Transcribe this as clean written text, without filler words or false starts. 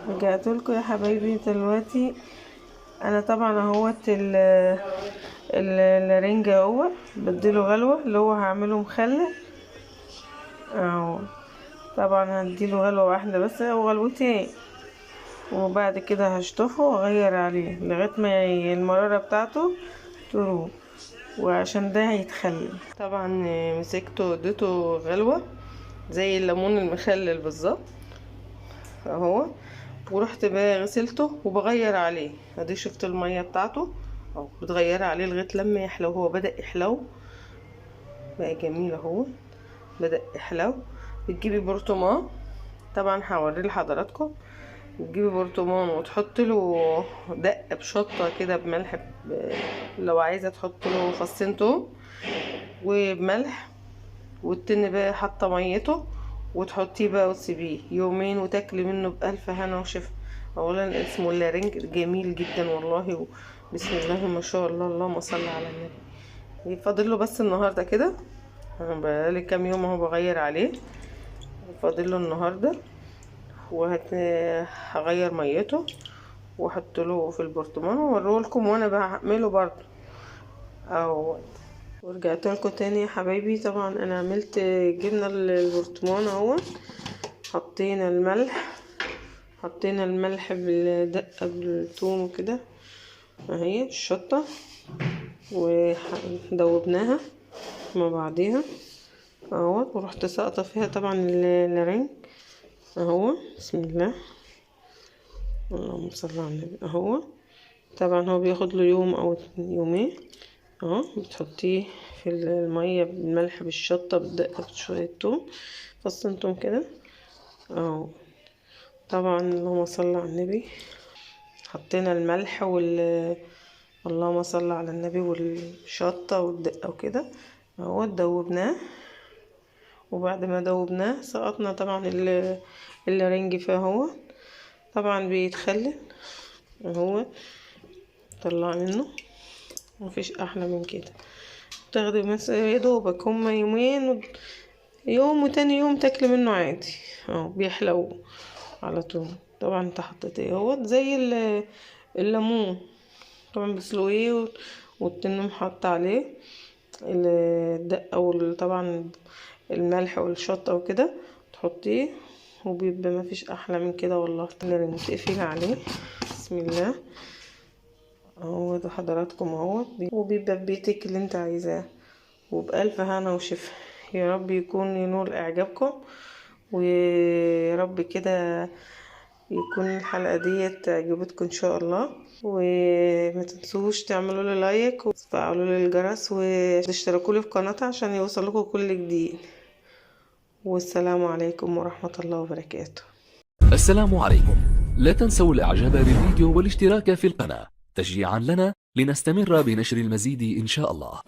رجعت لكم يا حبايبي دلوقتي. انا طبعا اهوت الرنجة اهو بديله غلوة، اللي هو هعمله مخلل اهو. طبعا هديله غلوة واحدة بس او غلوتين، وبعد كده هشطفه واغير عليه لغاية ما المرارة بتاعته تروح، وعشان ده هيتخلل. طبعا مسكته اديته غلوة زي الليمون المخلل بالظبط اهو، ورحت بقى غسلته وبغير عليه. ادي شفت الميه بتاعته اهو، بتغيري عليه لغايه لما يحلو. هو بدأ يحلو بقى جميل اهو، بدأ يحلو. بتجيبي برطمان، طبعا هوريه لحضراتكم. بتجيبي برطمان وتحط له دقه بشطه كده بملح لو عايزه تحط له فصين توم وبملح، والتن بقى حاطه ميته، وتحطيه بقى وتسيبيه يومين وتاكلي منه بألف هنا وشفا. اولا اسمه اللارنج جميل جدا والله، بسم الله ما شاء الله، اللهم صل على النبي. فاضل له بس النهارده كده، انا بقالي كام يوم اهو بغير عليه. فاضل له النهارده، هغير ميته واحط له في البرطمان واوريه لكم وانا بعمله برضه اهو. ورجعت لكم تاني يا حبايبي. طبعا انا عملت جبنا البرطمان اهو، حطينا الملح بالدقه بالثوم وكده اهي الشطه، ودوبناها مع بعضيها اهو، ورحت ساقطه فيها طبعا الرنج اهو. بسم الله اللهم صل على النبي اهو. طبعا هو بياخد له يوم او يومين اهو. بتحطيه في الميه بالملح بالشطه بالدقه بشويه توم، فصين توم كده اهو. طبعا اللهم صل على النبي، حطينا الملح اللهم صل على النبي والشطه والدقه وكده اهو، دوبناه. وبعد ما دوبناه سقطنا طبعا الرنج فيه اهو. طبعا بيتخلل اهو، طلع منه مفيش احلى من كده. تاخدي مثلا يا دوبك هما يومين، يوم وتاني يوم تاكلي منه عادي اهو، بيحلو على طول. طبعا انت حطيت اهوت زي الليمون، طبعا بتسلقيه والتن محط عليه الدقه طبعا الملح والشطه وكده تحطيه، وبيبقى مفيش احلى من كده والله. تقفلي عليه بسم الله اهو، ده حضراتكم اهو، وبيبقى ببيتك اللي انت عايزاه وبألف هنا وشفا. يا رب يكون ينول اعجابكم، ويا رب كده يكون الحلقة ديت عجبتكم ان شاء الله. وما تنسوش تعملوا لي لايك وتفعلوا لي الجرس وتشتركوا لي في قناتي عشان يوصلكم كل جديد. والسلام عليكم ورحمة الله وبركاته. السلام عليكم. لا تنسوا الاعجاب بالفيديو والاشتراك في القناة تشجيعا لنا لنستمر بنشر المزيد ان شاء الله.